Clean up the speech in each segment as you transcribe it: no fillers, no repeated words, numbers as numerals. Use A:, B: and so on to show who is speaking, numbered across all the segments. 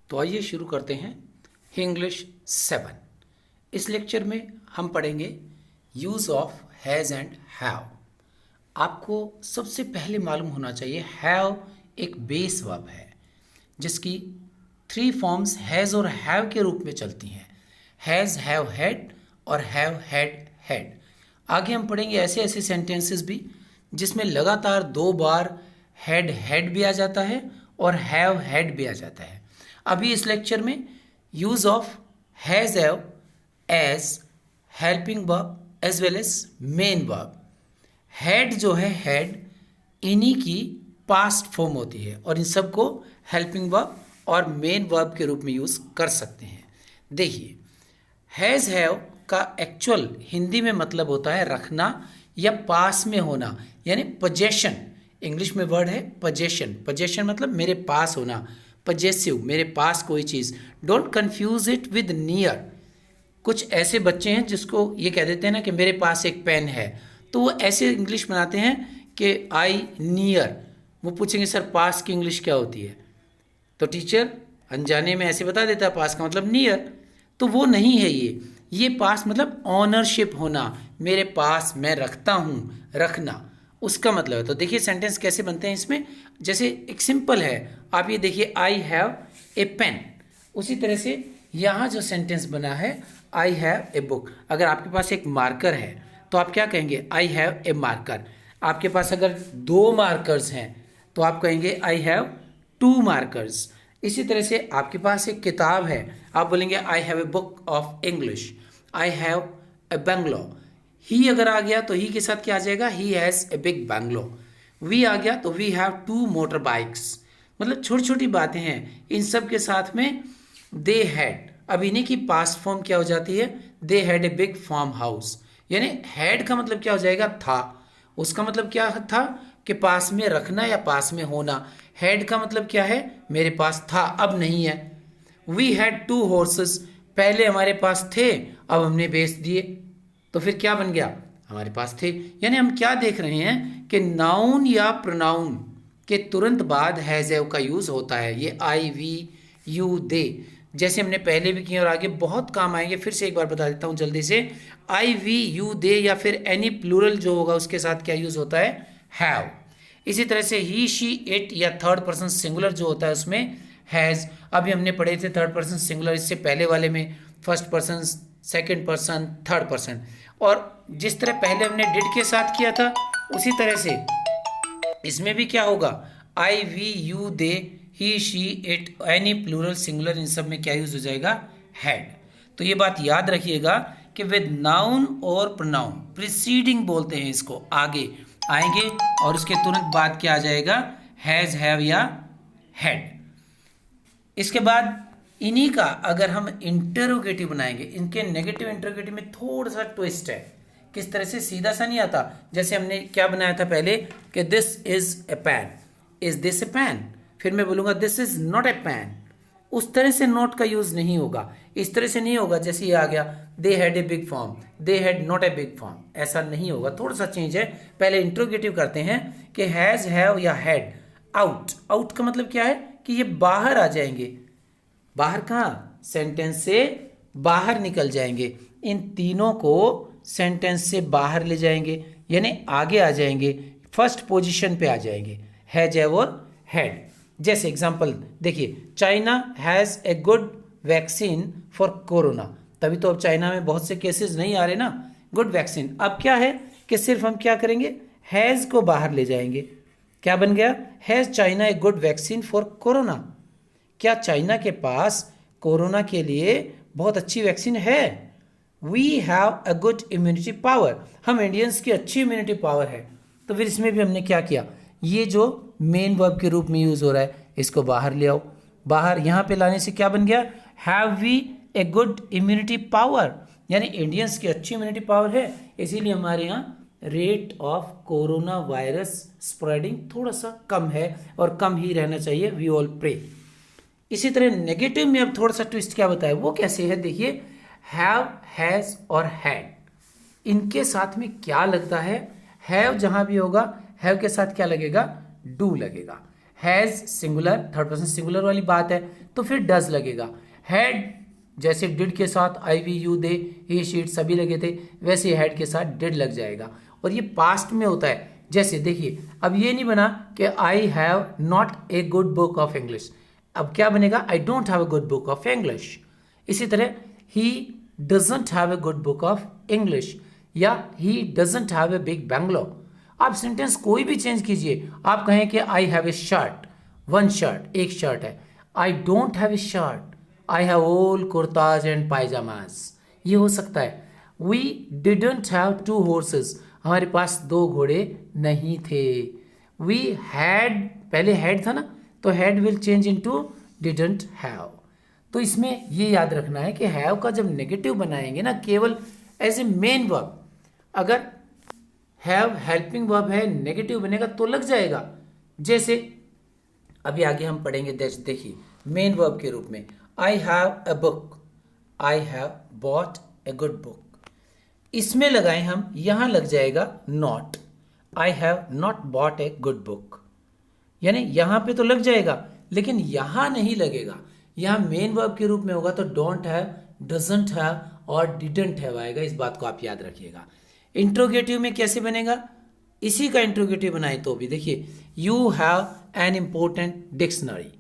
A: तो आइए शुरू करते हैं इंग्लिश 7। इस लेक्चर में हम पढ़ेंगे use of has and have. आपको सबसे पहले मालूम होना चाहिए हैव एक बेस वर्ब है जिसकी 3 फॉर्म्स हैज़ और हैव के रूप में चलती हैं। हैज़, हैव, हैड और हैव, हैड, हैड। आगे हम पढ़ेंगे ऐसे ऐसे सेंटेंसेस भी जिसमें लगातार 2 बार हैड, हैड भी आ जाता है और हैव, हैड भी आ जाता है। अभी इस लेक्चर में use of has, have as helping verb as well as main verb. Had जो है हैड इन्हीं की पास्ट फॉर्म होती है और इन सब को हेल्पिंग वर्ब और मेन वर्ब के रूप में यूज़ कर सकते हैं। देखिए, हैज़, हैव का एक्चुअल हिंदी में मतलब होता है रखना या पास में होना, यानी पोजेशन। इंग्लिश में वर्ड है पोजेशन। पोजेशन मतलब मेरे पास होना, पजेसिव, मेरे पास कोई चीज़। Don't confuse it with near. कुछ ऐसे बच्चे हैं जिसको ये कह देते हैं ना कि मेरे पास एक पेन है, तो वो ऐसे इंग्लिश बनाते हैं कि आई नियर। वो पूछेंगे सर पास की इंग्लिश क्या होती है, तो टीचर अनजाने में ऐसे बता देता है पास का मतलब नियर। तो वो नहीं है ये पास मतलब ऑनरशिप होना, मेरे पास, मैं रखता हूँ, रखना, उसका मतलब है। तो देखिए सेंटेंस कैसे बनते हैं इसमें। जैसे एक सिंपल है, आप ये देखिए आई हैव ए पेन। उसी तरह से यहाँ जो सेंटेंस बना है आई हैव ए बुक। अगर आपके पास एक मार्कर है तो आप क्या कहेंगे, आई हैव ए मार्कर। आपके पास अगर 2 मार्कर्स हैं तो आप कहेंगे आई हैव 2 मार्कर्स। इसी तरह से आपके पास एक किताब है, आप बोलेंगे I have a book of English. I have a bungalow. He अगर आ गया तो ही के साथ क्या आ जाएगा, he has a big bungalow. We आ गया तो वी हैव 2 मोटर बाइक्स। मतलब छोटी छोटी बातें हैं, इन सब के साथ में दे हैड। अब इन्हीं की पास्ट फॉर्म क्या हो जाती है, they had a big farm house. यानी हैड का मतलब क्या हो जाएगा, था। उसका मतलब क्या था कि पास में रखना या पास में होना। हैड का मतलब क्या है, मेरे पास था, अब नहीं है। We had 2 horses. पहले हमारे पास थे, अब हमने बेच दिए, तो फिर क्या बन गया, हमारे पास थे। यानी हम क्या देख रहे हैं कि नाउन या प्रोनाउन के तुरंत बाद हैज़, हैव का यूज़ होता है। ये आई, वी, यू, दे जैसे हमने पहले भी किए और आगे बहुत काम आएंगे। फिर से एक बार बता देता हूँ जल्दी से। आई, वी, यू, दे या फिर एनी प्लूरल जो होगा उसके साथ क्या यूज़ होता है, हैव। इसी तरह से ही, शी, इट या थर्ड पर्सन सिंगुलर जो होता है उसमें हैज़। अभी हमने पढ़े थे थर्ड पर्सन सिंगुलर, इससे पहले वाले में first person, second person, third person. और जिस तरह पहले हमने डिड के साथ किया था उसी तरह से इसमें भी क्या होगा, I, we, you, they, he, she, it, any plural singular, इन सब में क्या यूज हो जाएगा, हैड। तो ये बात याद रखिएगा कि विद नाउन और प्रोनाउन प्रीसीडिंग बोलते हैं इसको, आगे आएंगे और उसके तुरंत बाद क्या आ जाएगा, हैज, हैव या हैड। इसके बाद इन्हीं का अगर हम इंटरोगेटिव बनाएंगे, इनके नेगेटिव इंटरोगेटिव में थोड़ा सा ट्विस्ट है। किस तरह से, सीधा सा नहीं आता। जैसे हमने क्या बनाया था पहले कि this is a pan, is this A pan. फिर मैं बोलूँगा this is not a pan. उस तरह से नॉट का यूज़ नहीं होगा, इस तरह से नहीं होगा जैसे ये आ गया दे had a big form, they had not a big form, ऐसा नहीं होगा। थोड़ा सा चेंज है। पहले इंट्रोगेटिव करते हैं कि हैज़, हैव या हैड। आउट, आउट का मतलब क्या है कि ये बाहर आ जाएंगे। बाहर कहाँ, सेंटेंस से बाहर निकल जाएंगे। इन तीनों को सेंटेंस से बाहर ले जाएंगे, यानी आगे आ जाएंगे, फर्स्ट पोजीशन पे आ जाएंगे, हैज, हैव और हैड। जैसे एग्जांपल देखिए, China has a good vaccine for corona. तभी तो अब चाइना में बहुत से केसेस नहीं आ रहे ना, गुड वैक्सीन। अब क्या है कि सिर्फ हम क्या करेंगे, हैज़ को बाहर ले जाएंगे। क्या बन गया, has China a good vaccine for corona. क्या चाइना के पास कोरोना के लिए बहुत अच्छी वैक्सीन है। We have a good immunity power. हम इंडियंस की अच्छी इम्यूनिटी पावर है। तो फिर इसमें भी हमने क्या किया, ये जो मेन वर्ब के रूप में यूज़ हो रहा है इसको बाहर ले आओ। बाहर यहाँ पे लाने से क्या बन गया, have we a good immunity power, यानी इंडियंस की अच्छी इम्यूनिटी पावर है, इसीलिए हमारे यहाँ rate of corona virus spreading थोड़ा सा कम है और कम ही रहना चाहिए। We all pray. इसी तरह नेगेटिव में अब थोड़ा सा ट्विस्ट क्या बताया, वो कैसे है, देखिए हैव, हैज़ और हैड, इनके साथ में क्या लगता है, हैव जहाँ भी होगा हैव के साथ क्या लगेगा, डू लगेगा। Has singular, third person singular वाली बात है तो फिर डज लगेगा। हैड जैसे डिड के साथ I we you they he she it सभी लगे थे, वैसे हैड के साथ डिड लग जाएगा। और ये पास्ट में होता है। जैसे देखिए अब ये नहीं बना कि I have not a good book of English, अब क्या बनेगा, I don't have a good book of English. इसी तरह he doesn't have a good book of English या he doesn't have a big bungalow. आप सेंटेंस कोई भी change कीजिए, आप कहें कि I have a shirt, one shirt, एक शर्ट है, I don't have a shirt, I have all kurtas and pyjamas, ये हो सकता है। We didn't have two horses, हमारे पास दो घोड़े नहीं थे। वी हैड, पहले हैड था ना, तो had will change into didn't have. तो इसमें ये याद रखना है कि हैव का जब नेगेटिव बनाएंगे ना, केवल एज ए मेन वर्ब, अगर हैव हेल्पिंग वर्ब है नेगेटिव बनेगा तो लग जाएगा। जैसे अभी आगे हम पढ़ेंगे, देखिए मेन वर्ब के रूप में, I have a book, I have bought A good book, इसमें लगाएं हम, यहां लग जाएगा not, I have not bought A good book, यानी यहां पे तो लग जाएगा लेकिन यहां नहीं लगेगा। यहां मेन वर्ब के रूप में होगा तो डोंट हैव, डजंट हैव और डिडंट हैव आएगा, इस बात को आप याद रखिएगा। इंट्रोगेटिव में कैसे बनेगा, इसी का इंट्रोगेटिव बनाए तो भी देखिए, you have an important dictionary,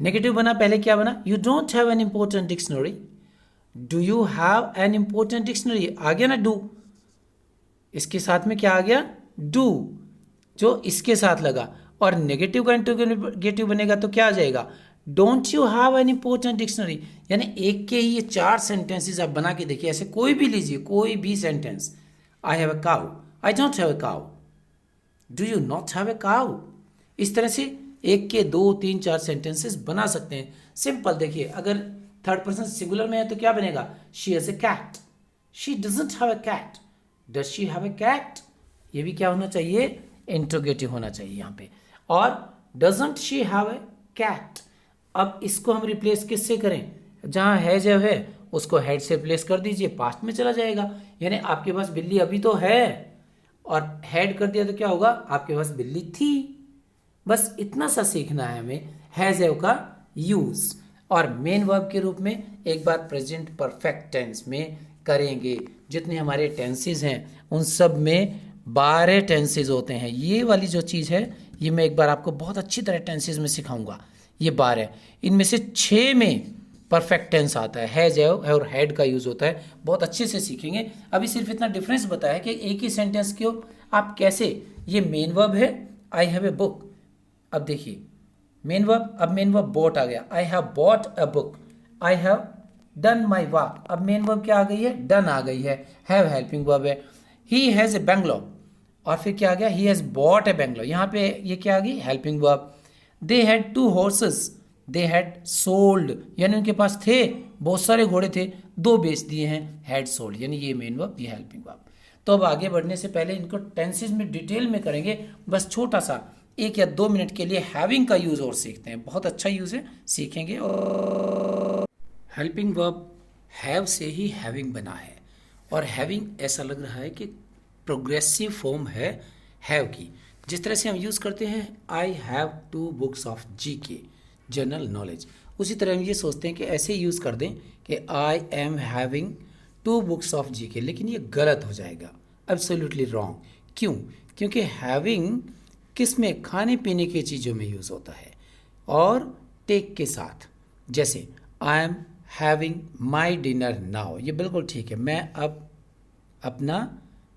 A: negative बना, पहले क्या बना, you don't have an important dictionary, do you have an important dictionary, आ गया ना डू, इसके साथ में क्या आ गया, डू, जो इसके साथ लगा। और नेगेटिव का इंट्रोगेटिव बनेगा तो क्या आ जाएगा, don't you have an important dictionary, यानी एक के ही ये चार सेंटेंसेस आप बना के देखिए, ऐसे कोई भी लीजिए, कोई भी sentence, I have a cow, I don't have a cow, do you not have a cow, इस तरह से एक के दो तीन चार सेंटेंसेस बना सकते हैं। सिंपल देखिए, अगर थर्ड पर्सन सिंगुलर में है तो क्या बनेगा, she has a cat, she doesn't have a cat, does she have a cat, ये भी क्या होना चाहिए, इंट्रोगेटिव होना चाहिए यहाँ पे। और doesn't she have a cat, अब इसको हम रिप्लेस किससे करें, जहां है जब है उसको हेड से रिप्लेस कर दीजिए, पास्ट में चला जाएगा, यानी आपके पास बिल्ली अभी तो है और हेड कर दिया तो क्या होगा, आपके पास बिल्ली थी। बस इतना सा सीखना है हमें हैज हैव का यूज। और मेन वर्ब के रूप में एक बार प्रेजेंट परफेक्ट टेंस में करेंगे। जितने हमारे टेंसेज हैं उन सब में 12 टेंसेज होते हैं। ये वाली जो चीज़ है ये मैं एक बार आपको बहुत अच्छी तरह टेंसेज में सिखाऊंगा। ये 12, इनमें से 6 में परफेक्ट टेंस आता है, हैज हैव और हैड का यूज़ होता है, बहुत अच्छे से सीखेंगे। अभी सिर्फ इतना डिफरेंस बताया कि एक ही सेंटेंस को आप कैसे, ये मेन वर्ब है आई हैव ए बुक, अब देखिए मेन वर्ब, अब मेन वर्ब बॉट आ गया, I have bought a book, I have done my work, अब मेन वर्ब क्या आ गई है, डन आ गई है, हैव हेल्पिंग वर्ब है, ही हैज़ ए बेंगलो, और फिर क्या आ गया, he has bot A bungalow, यहाँ पे ये क्या आ गई, helping verb. They had 2 horses, they had sold, यानी उनके पास थे बहुत सारे घोड़े थे, 2 बेच दिए हैं, हैड सोल्ड, यानी ये मेन वर्ब, ये हेल्पिंग वर्ब। तो अब आगे बढ़ने से पहले इनको टेंसेज में डिटेल में करेंगे, बस छोटा सा 1 या 2 मिनट के लिए हैविंग का यूज़ और सीखते हैं, बहुत अच्छा यूज़ है, सीखेंगे। और हेल्पिंग वर्ब हैव से ही हैविंग बना है, और हैविंग ऐसा लग रहा है कि प्रोग्रेसिव फॉर्म है हैव की। जिस तरह से हम यूज़ करते हैं आई have 2 books of GK, general knowledge, उसी तरह हम ये सोचते हैं कि ऐसे यूज़ कर दें कि आई am having 2 books of GK, लेकिन ये गलत हो जाएगा, एब्सोल्युटली रॉन्ग। क्यों? क्योंकि हैविंग किस में, खाने पीने की चीज़ों में यूज़ होता है, और टेक के साथ, जैसे आई am having my dinner now, ये बिल्कुल ठीक है, मैं अब अपना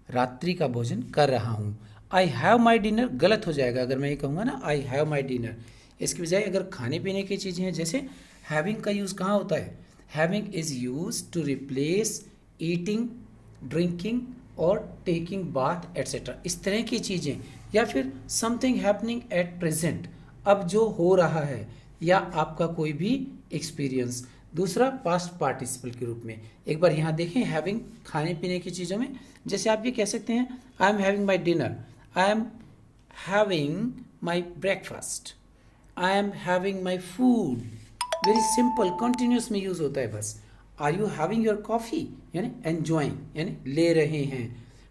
A: रात्रि का भोजन कर रहा हूँ। आई हैव माई डिनर गलत हो जाएगा अगर मैं ये कहूँगा ना आई हैव माई डिनर, इसके बजाय अगर खाने पीने की चीज़ें हैं, जैसे हैविंग का यूज़ कहाँ होता है, having is use to replace eating, drinking और टेकिंग बाथ एट्सेट्रा, इस तरह की चीज़ें, या फिर समथिंग हैपनिंग एट प्रेजेंट, अब जो हो रहा है, या आपका कोई भी एक्सपीरियंस। दूसरा पास्ट पार्टिसिपल के रूप में, एक बार यहाँ देखें हैविंग खाने पीने की चीज़ों में, जैसे आप ये कह सकते हैं I am having my dinner, I am having my breakfast, I am having my food, very simple, continuous में यूज़ होता है बस। Are you having your coffee, यानी एन्जॉइंग, यानी ले रहे हैं।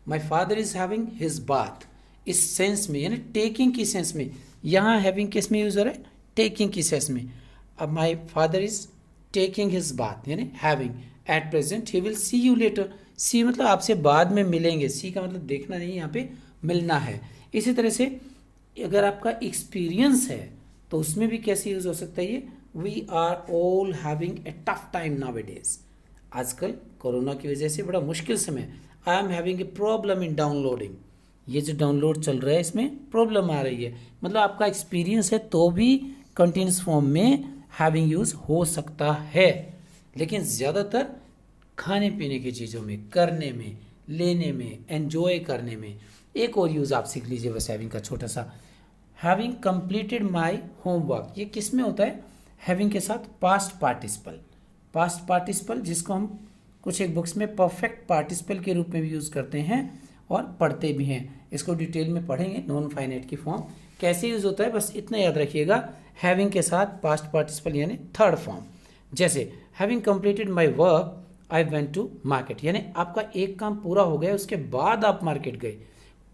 A: My father is having his bath, इस सेंस में, यानी टेकिंग की सेंस में। यहाँ हैविंग किस में यूज हो रहा है? टेकिंग की सेंस में। अब my father is taking his bath, यानी having. At present he will see you later. See मतलब आपसे बाद में मिलेंगे, सी का मतलब देखना नहीं, यहाँ पे मिलना है। इसी तरह से अगर आपका एक्सपीरियंस है तो उसमें भी कैसे यूज हो सकता है ये? We are all having a tough time nowadays. आजकल कोरोना की वजह से बड़ा मुश्किल समय। I am having a problem in downloading. ये जो डाउनलोड चल रहा है इसमें प्रॉब्लम आ रही है, मतलब आपका एक्सपीरियंस है तो भी कंटिन्यूस फॉर्म में हैविंग यूज हो सकता है। लेकिन ज़्यादातर खाने पीने की चीज़ों में, करने में, लेने में, एंजॉय करने में। एक और यूज़ आप सीख लीजिए बस हैविंग का छोटा सा। हैविंग कंप्लीटेड माई होमवर्क, ये किस में होता है? हैविंग के साथ पास्ट पार्टिसिपल। पास्ट पार्टिसिपल जिसको हम कुछ एक बुक्स में परफेक्ट पार्टिसिपल के रूप में भी यूज़ करते हैं और पढ़ते भी हैं। इसको डिटेल में पढ़ेंगे, नॉन फाइनाइट की फॉर्म कैसे यूज़ होता है, बस इतना याद रखिएगा। हैविंग के साथ पास्ट पार्टिसिपल यानी थर्ड फॉर्म। जैसे having completed my work I went to market, यानी आपका एक काम पूरा हो गया उसके बाद आप मार्केट गए।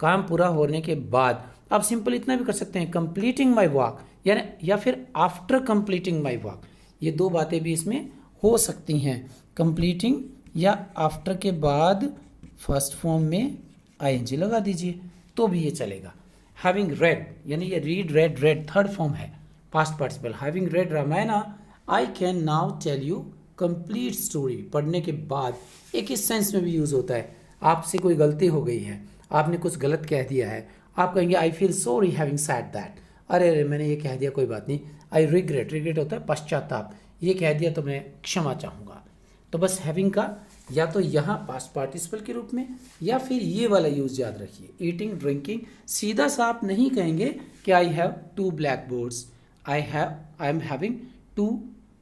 A: काम पूरा होने के बाद आप सिंपल इतना भी कर सकते हैं, कंप्लीटिंग माई वर्क, यानी या फिर आफ्टर कंप्लीटिंग माई वर्क। ये दो बातें भी इसमें हो सकती हैं, कंप्लीटिंग या आफ्टर के बाद फर्स्ट फॉर्म में आईएनजी लगा दीजिए तो भी ये चलेगा। हैविंग रेड, यानी ये read, read, read third form है past participle. Having read Ramayana I can now tell you complete story. पढ़ने के बाद एक इस सेंस में भी यूज़ होता है। आपसे कोई गलती हो गई है, आपने कुछ गलत कह दिया है, आप कहेंगे I feel sorry having sad that. अरे मैंने ये कह दिया, कोई बात नहीं। आई रिग्रेट, रिग्रेट होता है पश्चाताप, ये कह दिया तो मैं क्षमा चाहूँगा। तो बस हैविंग का या तो यहाँ पास्ट पार्टिसिपल के रूप में या फिर ये वाला यूज़ याद रखिए, ईटिंग, ड्रिंकिंग। सीधा सा आप नहीं कहेंगे कि I have 2 blackboards, I am having 2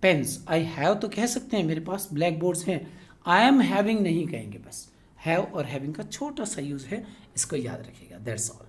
A: pens. I have तो कह सकते हैं, मेरे पास ब्लैक बोर्ड्स हैं। आई एम हैविंग नहीं कहेंगे, बस हैव और हैविंग का छोटा सा यूज़ है, इसको याद रखिएगा। That's all.